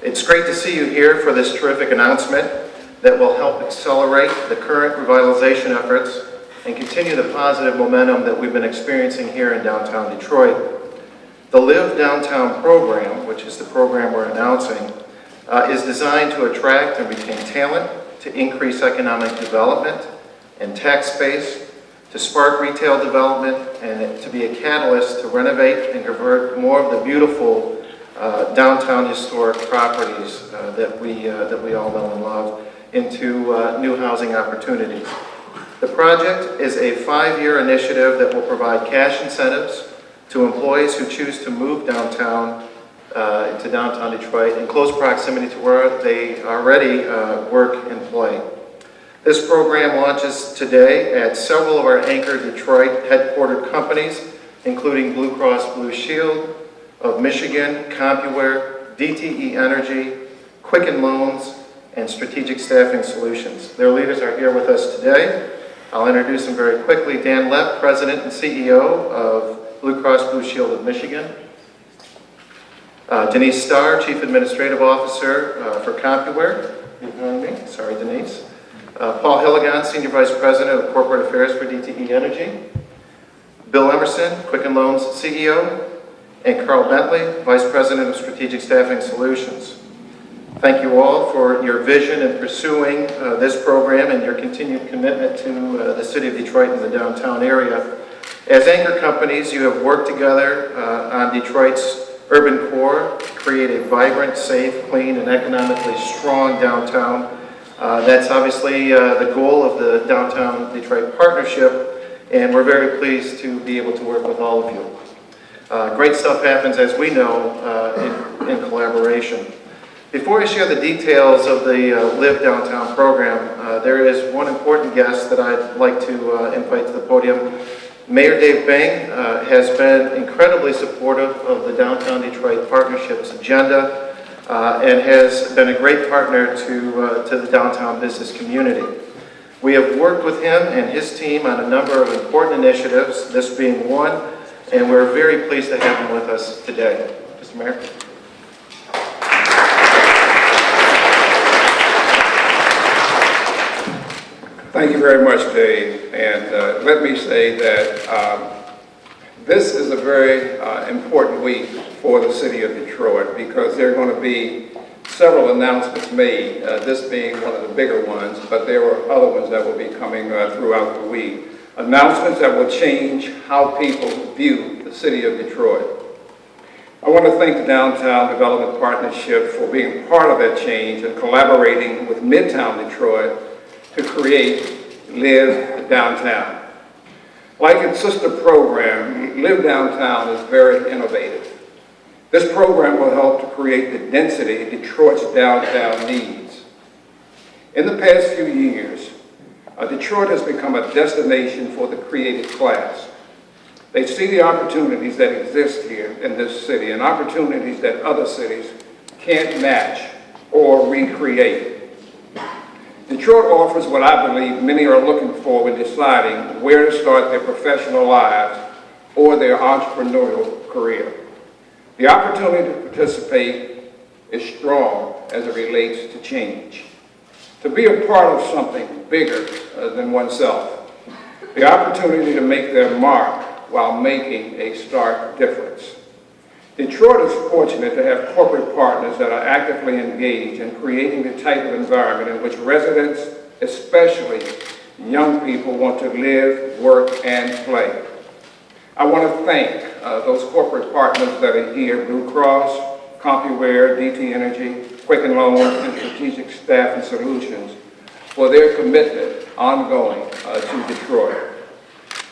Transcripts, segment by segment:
It's great to see you here for this terrific announcement that will help accelerate the current revitalization efforts and continue the positive momentum that we've been experiencing here in downtown Detroit. The Live Downtown program, which is the program we're announcing, is designed to attract and retain talent, to increase economic development and tax base, to spark retail development, and to be a catalyst to renovate and convert more of the beautiful downtown historic properties that we all know and love into new housing opportunities. The project is a 5-year initiative that will provide cash incentives to employees who choose to move downtown to downtown Detroit in close proximity to where they already work and play. This program launches today at several of our anchor Detroit headquartered companies, including Blue Cross Blue Shield of Michigan, Compuware, DTE Energy, Quicken Loans, and Strategic Staffing Solutions. Their leaders are here with us today. I'll introduce them very quickly. Dan Lepp, President and CEO of Blue Cross Blue Shield of Michigan. Denise Starr, Chief Administrative Officer for Compuware. Behind me. Sorry, Denise. Paul Hilligan, Senior Vice President of Corporate Affairs for DTE Energy. Bill Emerson, Quicken Loans CEO. And Carl Bentley, Vice President of Strategic Staffing Solutions. Thank you all for your vision in pursuing this program and your continued commitment to the City of Detroit and the downtown area. As anchor companies, you have worked together on Detroit's urban core to create a vibrant, safe, clean, and economically strong downtown. That's obviously the goal of the Downtown Detroit Partnership, and we're very pleased to be able to work with all of you. Great stuff happens, as we know, in collaboration. Before I share the details of the Live Downtown program, there is one important guest that I'd like to invite to the podium. Mayor Dave Bang has been incredibly supportive of the Downtown Detroit Partnership's agenda and has been a great partner to the downtown business community. We have worked with him and his team on a number of important initiatives, this being one, and we're very pleased to have him with us today. Mr. Mayor. Thank you very much, Dave. And let me say that this is a very important week for the City of Detroit because there are going to be several announcements made, this being one of the bigger ones, but there are other ones that will be coming throughout the week. Announcements that will change how people view the City of Detroit. I want to thank the Downtown Development Partnership for being part of that change and collaborating with Midtown Detroit to create Live Downtown. Like its sister program, Live Downtown is very innovative. This program will help to create the density Detroit's downtown needs. In the past few years, Detroit has become a destination for the creative class. They see the opportunities that exist here in this city and opportunities that other cities can't match or recreate. Detroit offers what I believe many are looking for when deciding where to start their professional lives or their entrepreneurial career. The opportunity to participate is strong as it relates to change. To be a part of something bigger than oneself. The opportunity to make their mark while making a stark difference. Detroit is fortunate to have corporate partners that are actively engaged in creating the type of environment in which residents, especially young people, want to live, work, and play. I want to thank those corporate partners that are here, Blue Cross, Compuware, DTE Energy, Quicken Loans, and Strategic Staffing Solutions for their commitment ongoing to Detroit.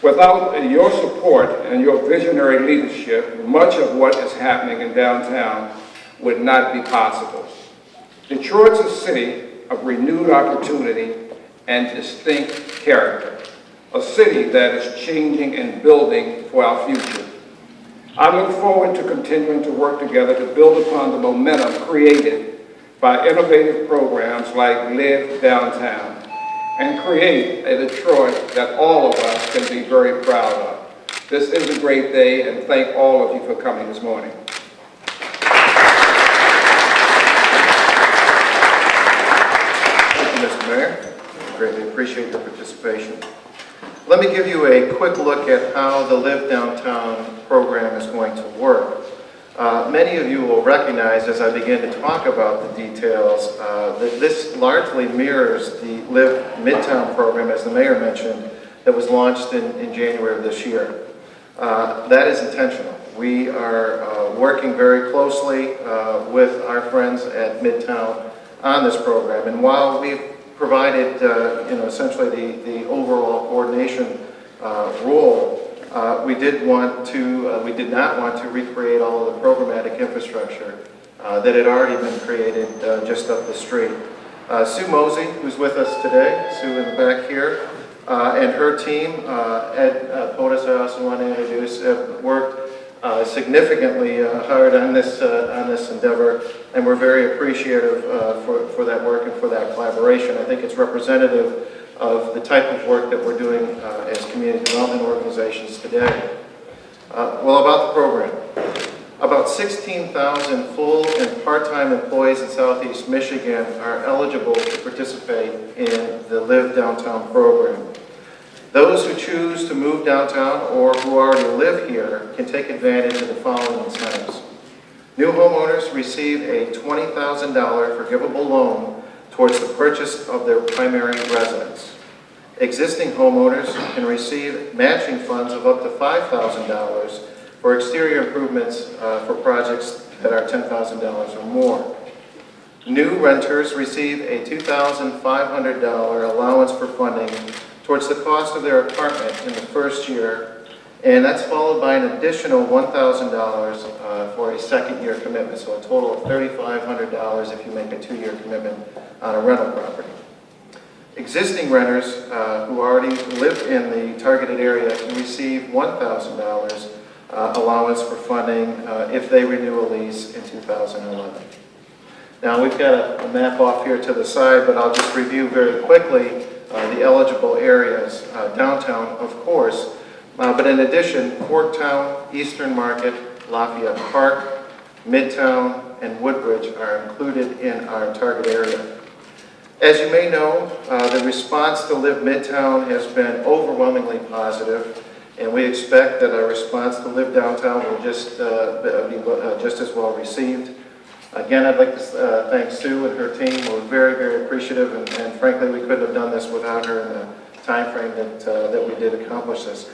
Without your support and your visionary leadership, much of what is happening in downtown would not be possible. Detroit's a city of renewed opportunity and distinct character, a city that is changing and building for our future. I look forward to continuing to work together to build upon the momentum created by innovative programs like Live Downtown and create a Detroit that all of us can be very proud of. This is a great day, and thank all of you for coming this morning. appreciate your participation. Let me give you a quick look at how the Live Downtown program is going to work. Many of you will recognize as I begin to talk about the details that this largely mirrors the Live Midtown program, as the mayor mentioned, that was launched in January of this year. That is intentional. We are working very closely with our friends at Midtown on this program, and while we've provided essentially the overall coordination role, we did not want to recreate all of the programmatic infrastructure that had already been created just up the street. Sue Mosey, who's with us today, Sue in the back here, and her team, Ed Potus, I also want to introduce, have worked significantly hard on this endeavor, and we're very appreciative for that work and for that collaboration. I think it's representative of the type of work that we're doing as community development organizations today. Well, about the program. About 16,000 full and part-time employees in Southeast Michigan are eligible to participate in the Live Downtown program. Those who choose to move downtown or who already live here can take advantage of the following incentives. New homeowners receive a $20,000 forgivable loan towards the purchase of their primary residence. Existing homeowners can receive matching funds of up to $5,000 for exterior improvements for projects that are $10,000 or more. New renters receive a $2,500 allowance for funding towards the cost of their apartment in the first year, and that's followed by an additional $1,000 for a second-year commitment, so a total of $3,500 if you make a 2-year commitment on a rental property. Existing renters who already live in the targeted area can receive $1,000 allowance for funding if they renew a lease in 2011. Now, we've got a map off here to the side, but I'll just review very quickly the eligible areas. Downtown, of course, but in addition, Corktown, Eastern Market, Lafayette Park, Midtown, and Woodbridge are included in our target area. As you may know, the response to Live Midtown has been overwhelmingly positive, and we expect that our response to Live Downtown will just be just as well received. Again, I'd like to thank Sue and her team. We're very, very appreciative, and frankly, we couldn't have done this without her in the time frame that we did accomplish this.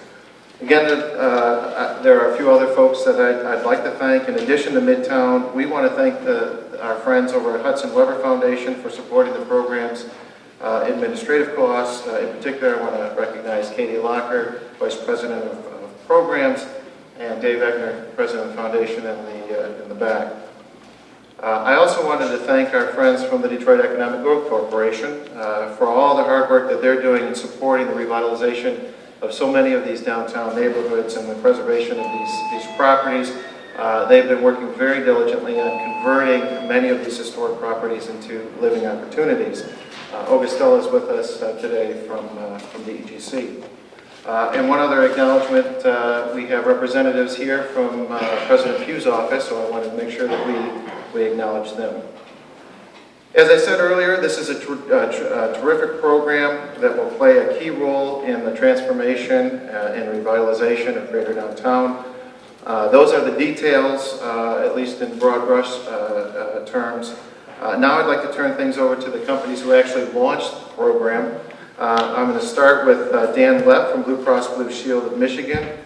Again, there are a few other folks that I'd like to thank. In addition to Midtown, we want to thank our friends over at Hudson Weber Foundation for supporting the program's administrative costs. In particular, I want to recognize Katie Locker, Vice President of Programs, and Dave Eckner, President of the Foundation in the back. I also wanted to thank our friends from the Detroit Economic Growth Corporation for all the hard work that they're doing in supporting the revitalization of so many of these downtown neighborhoods and the preservation of these properties. They've been working very diligently on converting many of these historic properties into living opportunities. Augustella is with us today from DEGC. And one other acknowledgement, we have representatives here from President Pugh's office, so I wanted to make sure that we acknowledge them. As I said earlier, this is a terrific program that will play a key role in the transformation and revitalization of Greater Downtown. Those are the details, at least in broad brush terms. Now I'd like to turn things over to the companies who actually launched the program. I'm going to start with Dan Lepp from Blue Cross Blue Shield of Michigan.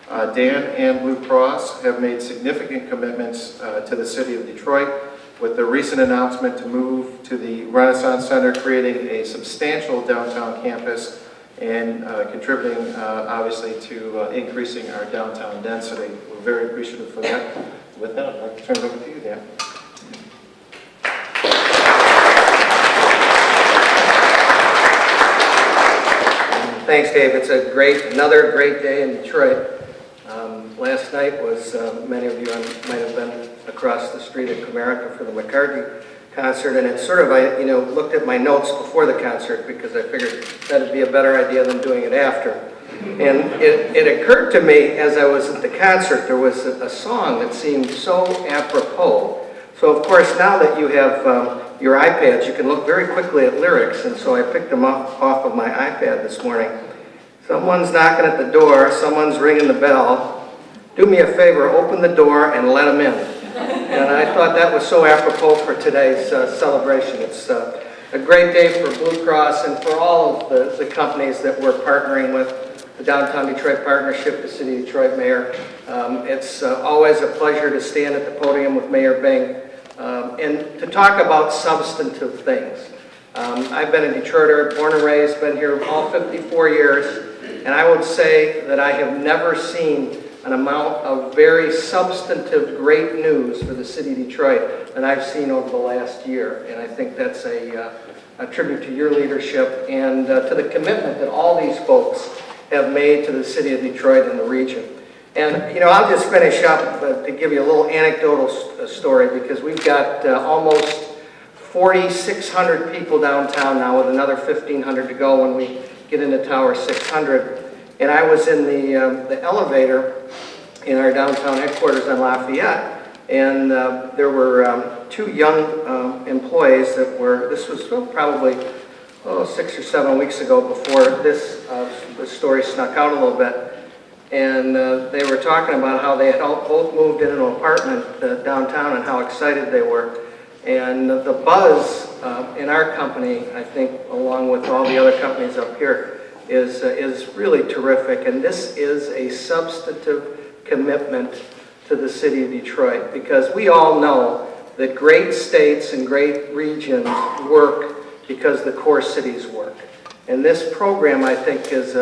Dan and Blue Cross have made significant commitments to the city of Detroit with the recent announcement to move to the Renaissance Center, creating a substantial downtown campus and contributing, obviously, to increasing our downtown density. We're very appreciative for that. With that, I'd like to turn it over to you, Dan. Thanks, Dave. It's another great day in Detroit. Last night was, many of you might have been across the street at Comerica for the McCartney concert, and it's sort of, I looked at my notes before the concert because I figured that'd be a better idea than doing it after. And it occurred to me as I was at the concert, there was a song that seemed so apropos. So of course, now that you have your iPads, you can look very quickly at lyrics, and so I picked them off of my iPad this morning. Someone's knocking at the door, someone's ringing the bell. Do me a favor, open the door and let them in. And I thought that was so apropos for today's celebration. It's a great day for Blue Cross and for all of the companies that we're partnering with, the Downtown Detroit Partnership, the City of Detroit Mayor. It's always a pleasure to stand at the podium with Mayor Bing and to talk about substantive things. I've been a Detroiter, born and raised, been here all 54 years, and I would say that I have never seen an amount of very substantive, great news for the city of Detroit than I've seen over the last year. And I think that's a tribute to your leadership and to the commitment that all these folks have made to the city of Detroit and the region. And, you know, I'll just finish up to give you a little anecdotal story, because we've got almost 4,600 people downtown now, with another 1,500 to go when we get into Tower 600. And I was in the elevator in our downtown headquarters on Lafayette, and there were two young employees that were, this was probably 6 or 7 weeks ago, before this story snuck out a little bit. And they were talking about how they had both moved in an apartment downtown and how excited they were. And the buzz in our company, I think, along with all the other companies up here, is really terrific. And this is a substantive commitment to the city of Detroit, because we all know that great states and great regions work because the core cities work. And this program, I think, is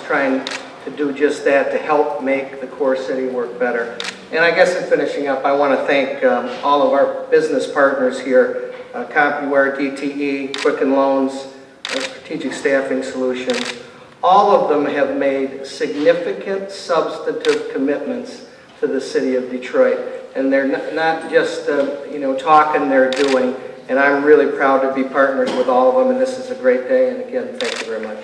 trying to do just that, to help make the core city work better. And I guess in finishing up, I want to thank all of our business partners here, Compuware, DTE, Quicken Loans, Strategic Staffing Solutions. All of them have made significant substantive commitments to the city of Detroit. And they're not just talking, they're doing. And I'm really proud to be partners with all of them, and this is a great day. And again, thank you very much.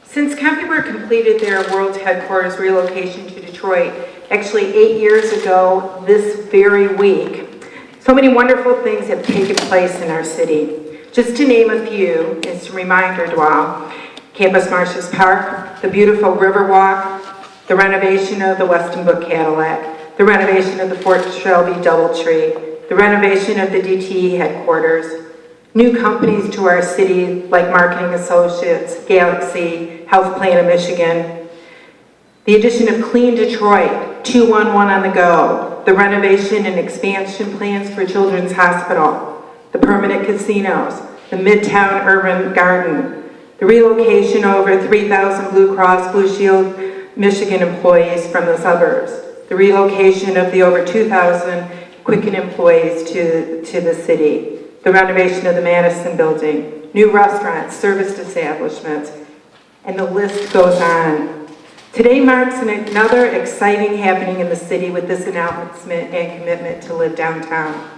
Since Compuware completed their world headquarters relocation to Detroit, actually 8 years ago this very week, so many wonderful things have taken place in our city. Just to name a few, as a reminder to all: Campus Martius Park, the beautiful Riverwalk, the renovation of the Weston Book Cadillac, the renovation of the Fort Shelby Doubletree, the renovation of the DTE headquarters, new companies to our city like Marketing Associates, Galaxy, Health Plan of Michigan, the addition of Clean Detroit, 211 on the go, the renovation and expansion plans for Children's Hospital, the permanent casinos, the Midtown Urban Garden, the relocation of over 3,000 Blue Cross Blue Shield Michigan employees from the suburbs, the relocation of the over 2,000 Quicken employees to the city, the renovation of the Madison building, new restaurants, service establishments, and the list goes on. Today marks another exciting happening in the city with this announcement and commitment to Live Downtown.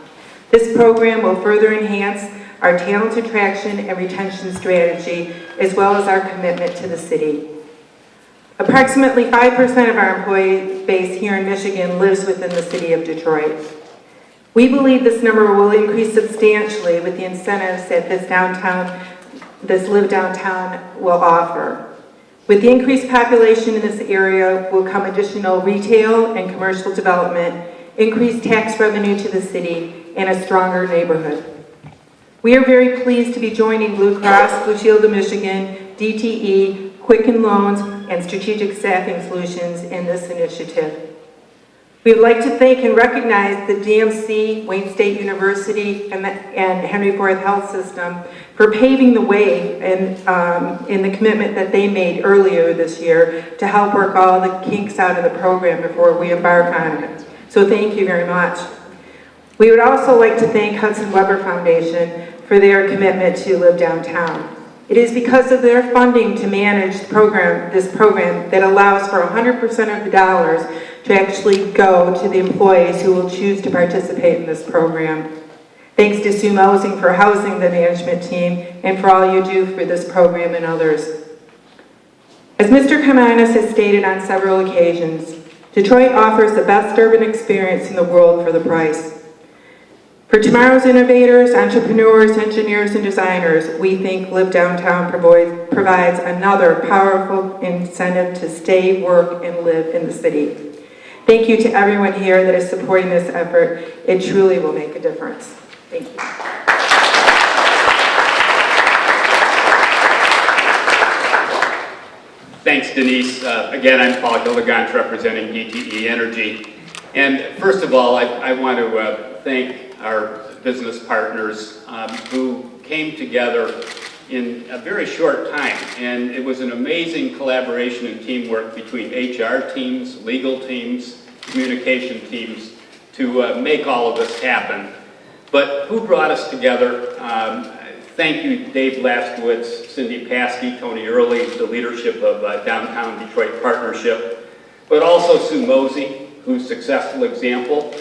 This program will further enhance our talent attraction and retention strategy, as well as our commitment to the city. Approximately 5% of our employee base here in Michigan lives within the city of Detroit. We believe this number will increase substantially with the incentives that this Live Downtown will offer. With the increased population in this area will come additional retail and commercial development, increased tax revenue to the city, and a stronger neighborhood. We are very pleased to be joining Blue Cross Blue Shield of Michigan, DTE, Quicken Loans, and Strategic Staffing Solutions in this initiative. We would like to thank and recognize the DMC, Wayne State University, and Henry Ford Health System for paving the way in the commitment that they made earlier this year to help work all the kinks out of the program before we embark on it. So thank you very much. We would also like to thank Hudson Weber Foundation for their commitment to Live Downtown. It is because of their funding to manage this program that allows for 100% of the dollars to actually go to the employees who will choose to participate in this program. Thanks to Sue Mosing for housing the management team and for all you do for this program and others. As Mr. Kamanis has stated on several occasions, Detroit offers the best urban experience in the world for the price. For tomorrow's innovators, entrepreneurs, engineers, and designers, we think Live Downtown provides another powerful incentive to stay, work, and live in the city. Thank you to everyone here that is supporting this effort. It truly will make a difference. Thank you. Thanks, Denise. Again, I'm Paul Hildebrand representing DTE Energy. And first of all, I want to thank our business partners who came together in a very short time. And it was an amazing collaboration and teamwork between HR teams, legal teams, communication teams to make all of this happen. But who brought us together? Thank you, Dave Laskowitz, Cindy Paskey, Tony Early, the leadership of Downtown Detroit Partnership, but also Sue Mosey, whose successful example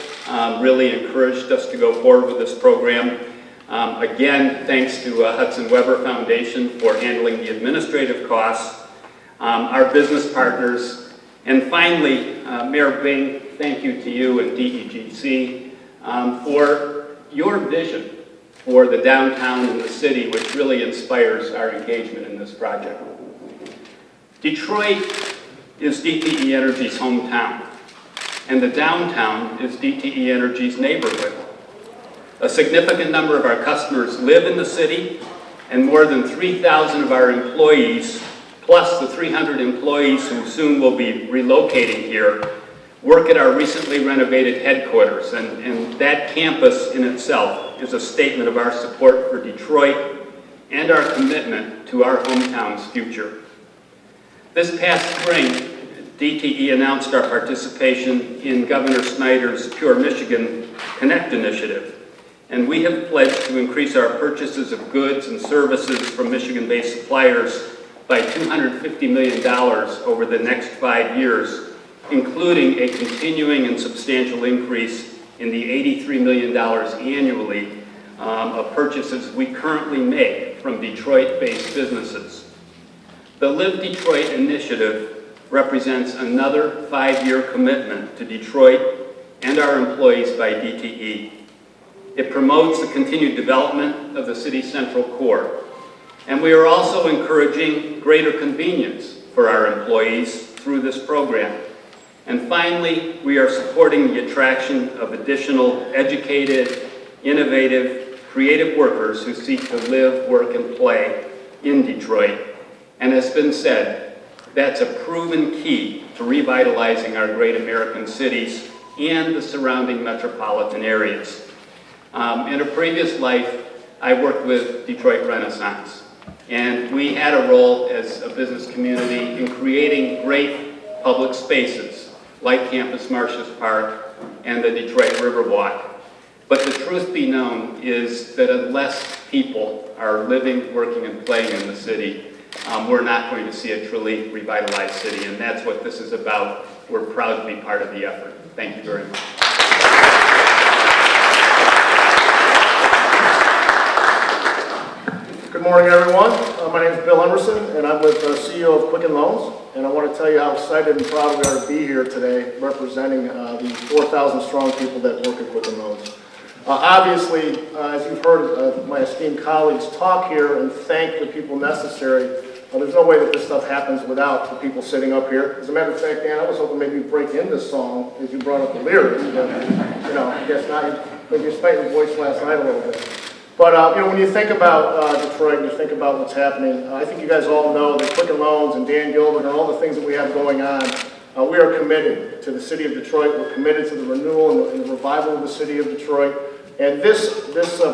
really encouraged us to go forward with this program. Again, thanks to Hudson Weber Foundation for handling the administrative costs, our business partners, and finally, Mayor Bing, thank you to you and DEGC for your vision for the downtown and the city, which really inspires our engagement in this project. Detroit is DTE Energy's hometown, and the downtown is DTE Energy's neighborhood. A significant number of our customers live in the city, and more than 3,000 of our employees, plus the 300 employees who soon will be relocating here, work at our recently renovated headquarters, and that campus in itself is a statement of our support for Detroit and our commitment to our hometown's future. This past spring, DTE announced our participation in Governor Snyder's Pure Michigan Connect initiative, and we have pledged to increase our purchases of goods and services from Michigan-based suppliers by $250 million over the next 5 years, including a continuing and substantial increase in the $83 million annually of purchases we currently make from Detroit-based businesses. The Live Detroit initiative represents another 5-year commitment to Detroit and our employees by DTE. It promotes the continued development of the city's central core. And we are also encouraging greater convenience for our employees through this program. And finally, we are supporting the attraction of additional educated, innovative, creative workers who seek to live, work, and play in Detroit. And as has been said, that's a proven key to revitalizing our great American cities and the surrounding metropolitan areas. In a previous life, I worked with Detroit Renaissance, and we had a role as a business community in creating great public spaces like Campus Martius Park and the Detroit Riverwalk. But the truth be known is that unless people are living, working, and playing in the city, we're not going to see a truly revitalized city, and that's what this is about. We're proud to be part of the effort. Thank you very much. Good morning, everyone. My name is Bill Emerson, and I'm with CEO of Quicken Loans. And I want to tell you how excited and proud we are to be here today representing the 4,000 strong people that work at Quicken Loans. Obviously, as you've heard my esteemed colleagues talk here and thank the people necessary, there's no way that this stuff happens without the people sitting up here. As a matter of fact, Dan, I was hoping maybe you'd break in this song as you brought up the lyrics. But, I guess not. Maybe you spiked your voice last night a little bit. But, when you think about Detroit and you think about what's happening, I think you guys all know that Quicken Loans and Dan Gilbert and all the things that we have going on, we are committed to the city of Detroit. We're committed to the renewal and the revival of the city of Detroit. And this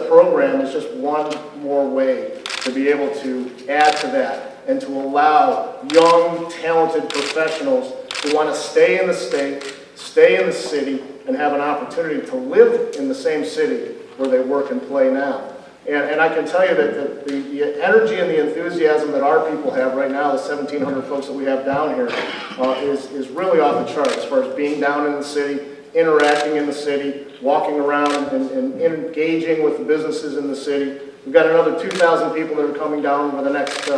program is just one more way to be able to add to that and to allow young, talented professionals who want to stay in the state, stay in the city, and have an opportunity to live in the same city where they work and play now. And I can tell you that the energy and the enthusiasm that our people have right now, the 1,700 folks that we have down here, is really off the charts as far as being down in the city, interacting in the city, walking around and engaging with the businesses in the city. We've got another 2,000 people that are coming down over the next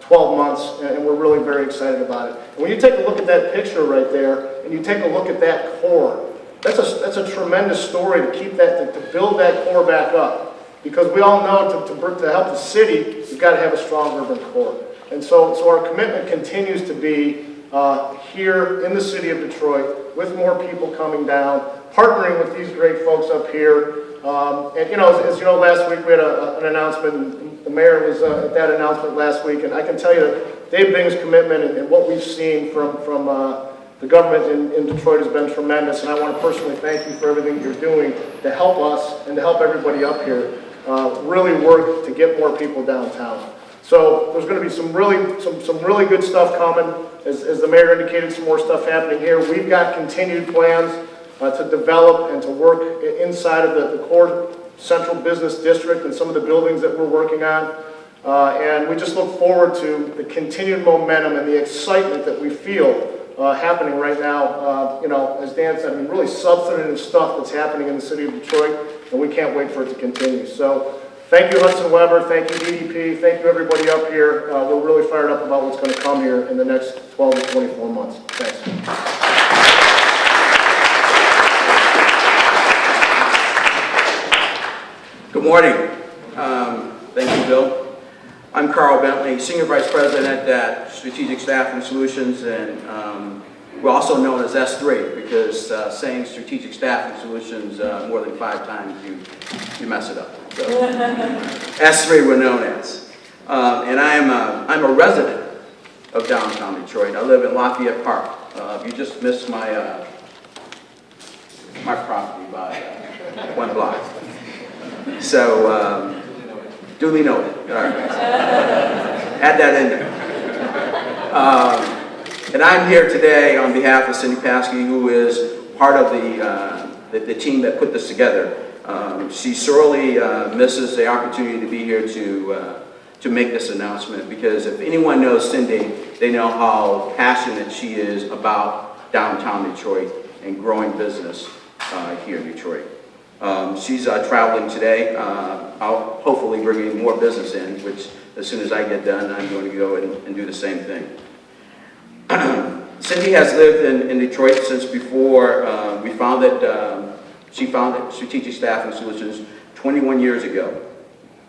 12 months, and we're really very excited about it. And when you take a look at that picture right there, and you take a look at that core, that's a tremendous story to keep that, to build that core back up. Because we all know to help the city, you've got to have a strong urban core. And so our commitment continues to be here in the city of Detroit, with more people coming down, partnering with these great folks up here. And you know, as you know, last week we had an announcement, and the mayor was at that announcement last week, and I can tell you that Dave Bing's commitment and what we've seen from the government in Detroit has been tremendous, and I want to personally thank you for everything you're doing to help us and to help everybody up here really work to get more people downtown. So there's going to be some really good stuff coming. As the mayor indicated, some more stuff happening here. We've got continued plans to develop and to work inside of the core central business district and some of the buildings that we're working on. And we just look forward to the continued momentum and the excitement that we feel happening right now. You know, as Dan said, I mean, really substantive stuff that's happening in the city of Detroit, and we can't wait for it to continue. So thank you, Hudson Weber. Thank you, DDP. Thank you, everybody up here. We're really fired up about what's going to come here in the next 12 to 24 months. Thanks. Good morning. Thank you, Bill. I'm Carl Bentley, Senior Vice President at Strategic Staffing Solutions, and we're also known as S3 because saying Strategic Staffing Solutions more than 5 times, you mess it up. So, S3 we're known as. And I'm a resident of downtown Detroit. I live in Lafayette Park. You just missed my property by 1 block. So, duly noted. All right. Add that in there. And I'm here today on behalf of Cindy Paskey, who is part of the team that put this together. She sorely misses the opportunity to be here to make this announcement, because if anyone knows Cindy, they know how passionate she is about downtown Detroit and growing business here in Detroit. She's traveling today, I'll hopefully bringing more business in, which as soon as I get done, I'm going to go and do the same thing. Cindy has lived in Detroit since before she founded Strategic Staffing Solutions 21 years ago,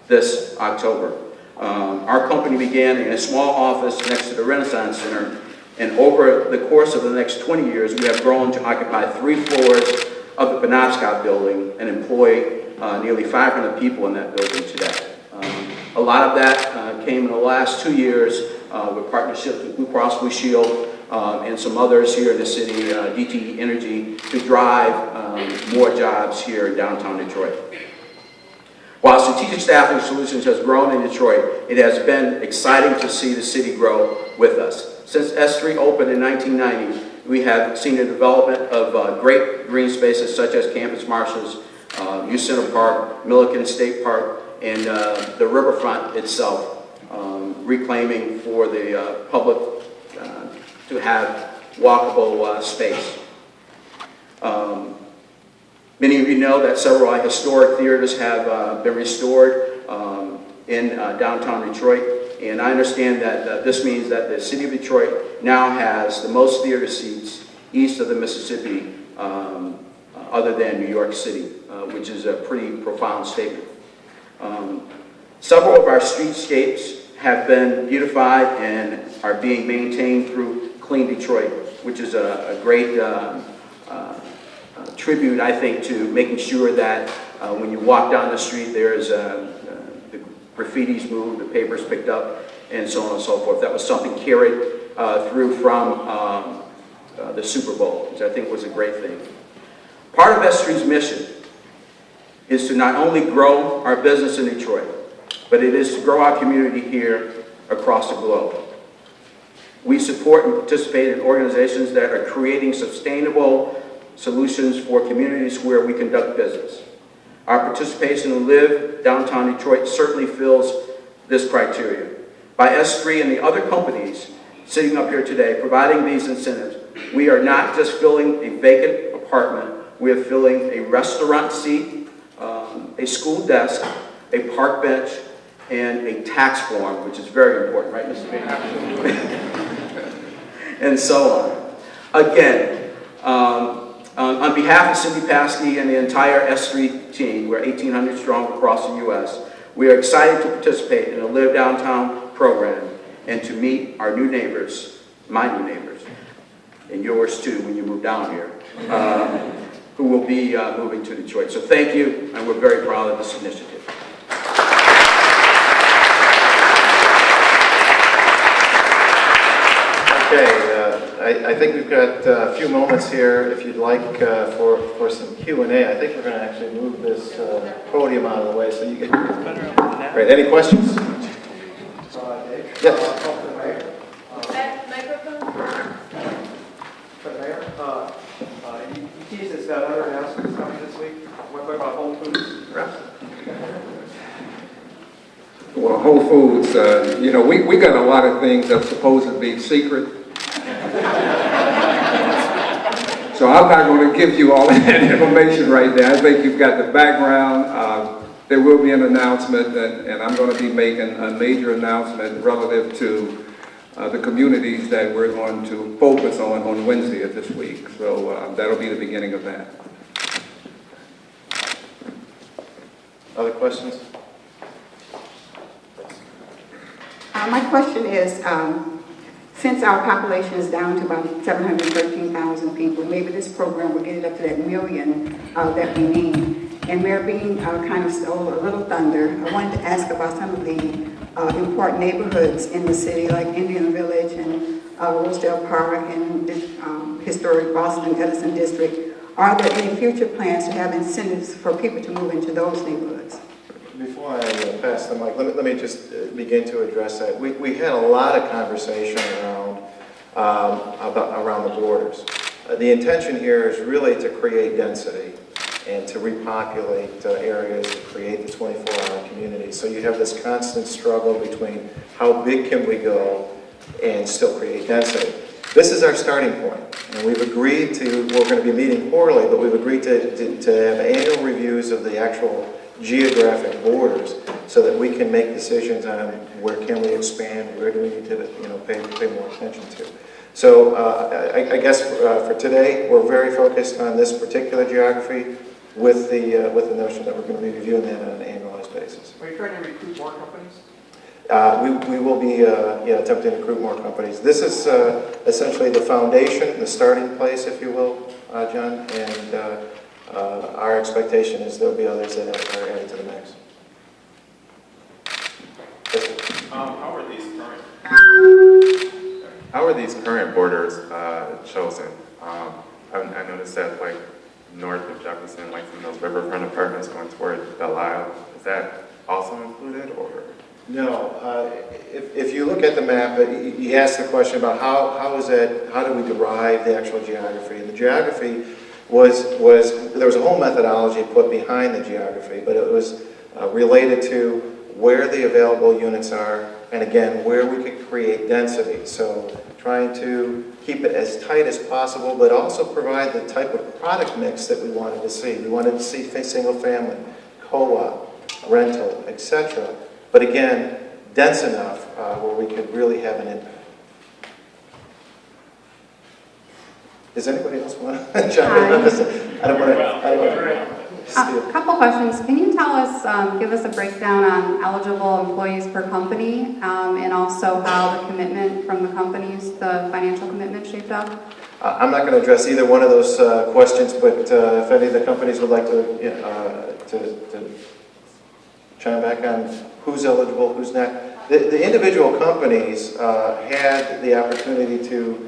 this October. Our company began in a small office next to the Renaissance Center, and over the course of the next 20 years, we have grown to occupy 3 floors of the Penobscot building and employ nearly 500 people in that building today. A lot of that came in the last 2 years with partnerships with Blue Cross Blue Shield and some others here in the city, DTE Energy, to drive more jobs here in downtown Detroit. While Strategic Staffing Solutions has grown in Detroit, it has been exciting to see the city grow with us. Since S3 opened in 1990, we have seen the development of great green spaces such as Campus Martials, Youth Center Park, Milliken State Park, and the riverfront itself, reclaiming for the public to have walkable space. Many of you know that several historic theaters have been restored in downtown Detroit. And I understand that this means that the city of Detroit now has the most theater seats east of the Mississippi, other than New York City, which is a pretty profound statement. Several of our streetscapes have been beautified and are being maintained through Clean Detroit, which is a great tribute, I think, to making sure that when you walk down the street, there's the graffiti's moved, the paper's picked up, and so on and so forth. That was something carried through from the Super Bowl, which I think was a great thing. Part of S3's mission is to not only grow our business in Detroit, but it is to grow our community here across the globe. We support and participate in organizations that are creating sustainable solutions for communities where we conduct business. Our participation in Live Downtown Detroit certainly fills this criteria. By S3 and the other companies sitting up here today providing these incentives, we are not just filling a vacant apartment, we are filling a restaurant seat, a school desk, a park bench, and a tax form, which is very important, right, Mr. Bailey? And so on. Again, on behalf of Cindy Paskey and the entire S3 team, we're 1,800 strong across the U.S., we are excited to participate in the Live Downtown program and to meet our new neighbors, my new neighbors, and yours too when you move down here, who will be moving to Detroit. So thank you, and we're very proud of this initiative. Okay, I think we've got a few moments here, if you'd like, for some Q&A. I think we're going to actually move this podium out of the way so you can... Great, any questions? Yes. Microphone? For the mayor, you teased us about other announcements coming this week. Want to talk about Whole Foods? Well, Whole Foods, you know, we got a lot of things that are supposed to be secret. So I'm not going to give you all that information right now. I think you've got the background. There will be an announcement, and I'm going to be making a major announcement relative to the communities that we're going to focus on Wednesday of this week. So that'll be the beginning of that. Other questions? My question is, since our population is down to about 713,000 people, maybe this program will get it up to that million that we need. And we're being kind of stole a little thunder. I wanted to ask about some of the important neighborhoods in the city, like Indian Village and Rosedale Park and historic Boston Edison District. Are there any future plans to have incentives for people to move into those neighborhoods? Before I pass the mic, let me just begin to address that. We had a lot of conversation around the borders. The intention here is really to create density and to repopulate areas to create the 24-hour community. So you have this constant struggle between how big can we go and still create density. This is our starting point, and we've agreed to, we're going to be meeting quarterly, but we've agreed to have annual reviews of the actual geographic borders so that we can make decisions on where can we expand, where do we need to pay more attention to. So I guess for today, we're very focused on this particular geography with the notion that we're going to be reviewing that on an annualized basis. Are you trying to recruit more companies? We will be attempting to recruit more companies. This is essentially the foundation, the starting place, if you will, John, and our expectation is there'll be others that are added to the mix. How are these current borders chosen? I noticed that like north of Jefferson, like some of those riverfront apartments going toward Belle Isle, is that also included, or? No. If you look at the map, you asked the question about how do we derive the actual geography? And the geography was there was a whole methodology put behind the geography, but it was related to where the available units are, and again, where we could create density. So trying to keep it as tight as possible, but also provide the type of product mix that we wanted to see. We wanted to see single family, co-op, rental, etc. But again, dense enough where we could really have an impact. Does anybody else want to jump in on this? I don't want to steal. A couple questions. Can you tell us, give us a breakdown on eligible employees per company, and also how the commitment from the companies, the financial commitment shaped up? I'm not going to address either one of those questions, but if any of the companies would like to chime back on who's eligible, who's not. The individual companies had the opportunity to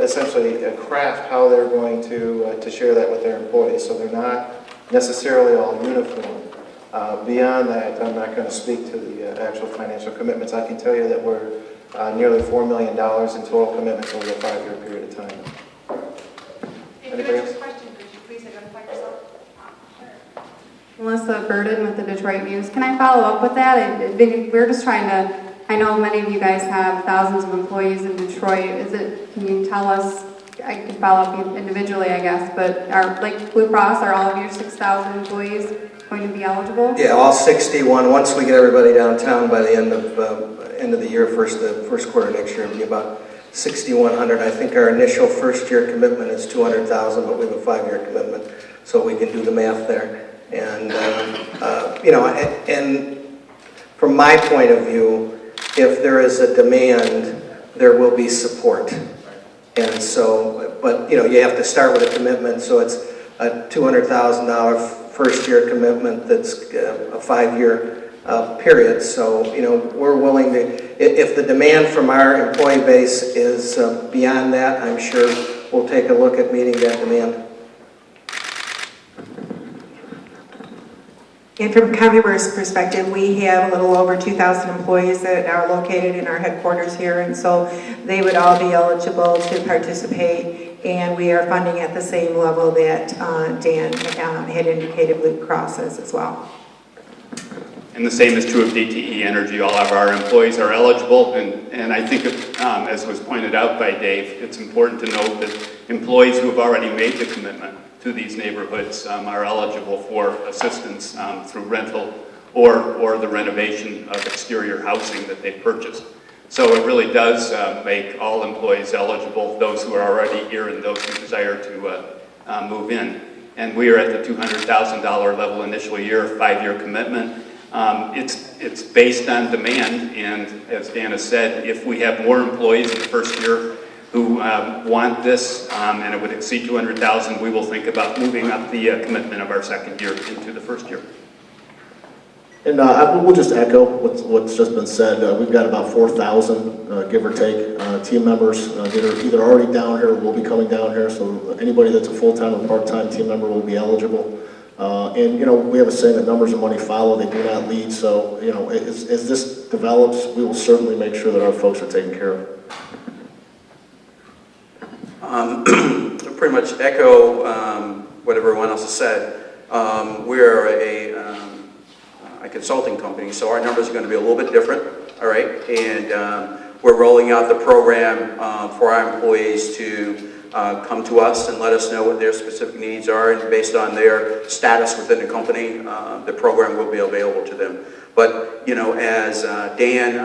essentially craft how they're going to share that with their employees, so they're not necessarily all uniform. Beyond that, I'm not going to speak to the actual financial commitments. I can tell you that we're nearly $4 million in total commitments over a 5-year period of time. Anybody else? Question, could you please identify yourself? Melissa Burden with the Detroit News. Can I follow up with that? We're just trying to, I know many of you guys have thousands of employees in Detroit. Can you tell us, I can follow up individually, I guess, but are, like Blue Cross, are all of your 6,000 employees going to be eligible? Yeah, all 61. Once we get everybody downtown by the end of the year, the first quarter next year, it'll be about 6,100. I think our initial first-year commitment is 200,000, but we have a 5-year commitment, so we can do the math there. And and from my point of view, if there is a demand, there will be support. And so, but you have to start with a commitment, so it's a $200,000 first-year commitment that's a 5-year period. So, we're willing to, if the demand from our employee base is beyond that, I'm sure we'll take a look at meeting that demand. And from Compuware's perspective, we have a little over 2,000 employees that are located in our headquarters here, and so they would all be eligible to participate, and we are funding at the same level that Dan had indicated Blue Cross is as well. And the same is true of DTE Energy. All of our employees are eligible, and I think, as was pointed out by Dave, it's important to note that employees who have already made the commitment to these neighborhoods are eligible for assistance through rental or the renovation of exterior housing that they purchased. So it really does make all employees eligible, those who are already here and those who desire to move in. And we are at the $200,000 level initial year, 5-year commitment. It's based on demand, and as Dan has said, if we have more employees in the first year who want this, and it would exceed 200,000, we will think about moving up the commitment of our second year into the first year. And we'll just echo what's just been said. We've got about 4,000, give or take, team members that are either already down here or will be coming down here. So anybody that's a full-time or part-time team member will be eligible. And we have a saying that numbers and money follow, they do not lead. So, as this develops, we will certainly make sure that our folks are taken care of. Pretty much echo what everyone else has said. We're a consulting company, so our numbers are going to be a little bit different, all right? And we're rolling out the program for our employees to come to us and let us know what their specific needs are, and based on their status within the company, the program will be available to them. But, as Dan,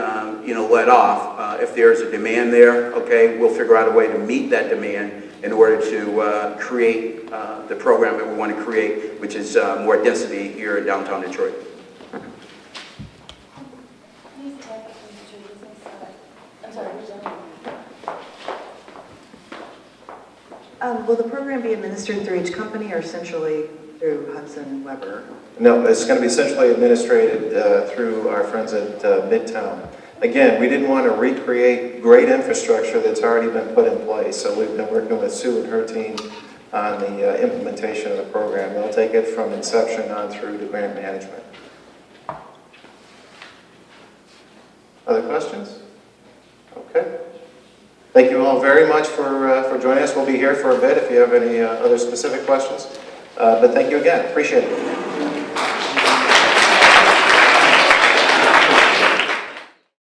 led off, if there's a demand there, okay, we'll figure out a way to meet that demand in order to create the program that we want to create, which is more density here in downtown Detroit. Will the program be administered through each company or essentially through Hudson Weber? No, it's going to be centrally administrated through our friends at Midtown. Again, we didn't want to recreate great infrastructure that's already been put in place, so we've been working with Sue and her team on the implementation of the program. They'll take it from inception on through to grant management. Other questions? Okay. Thank you all very much for joining us. We'll be here for a bit if you have any other specific questions. But thank you again. Appreciate it.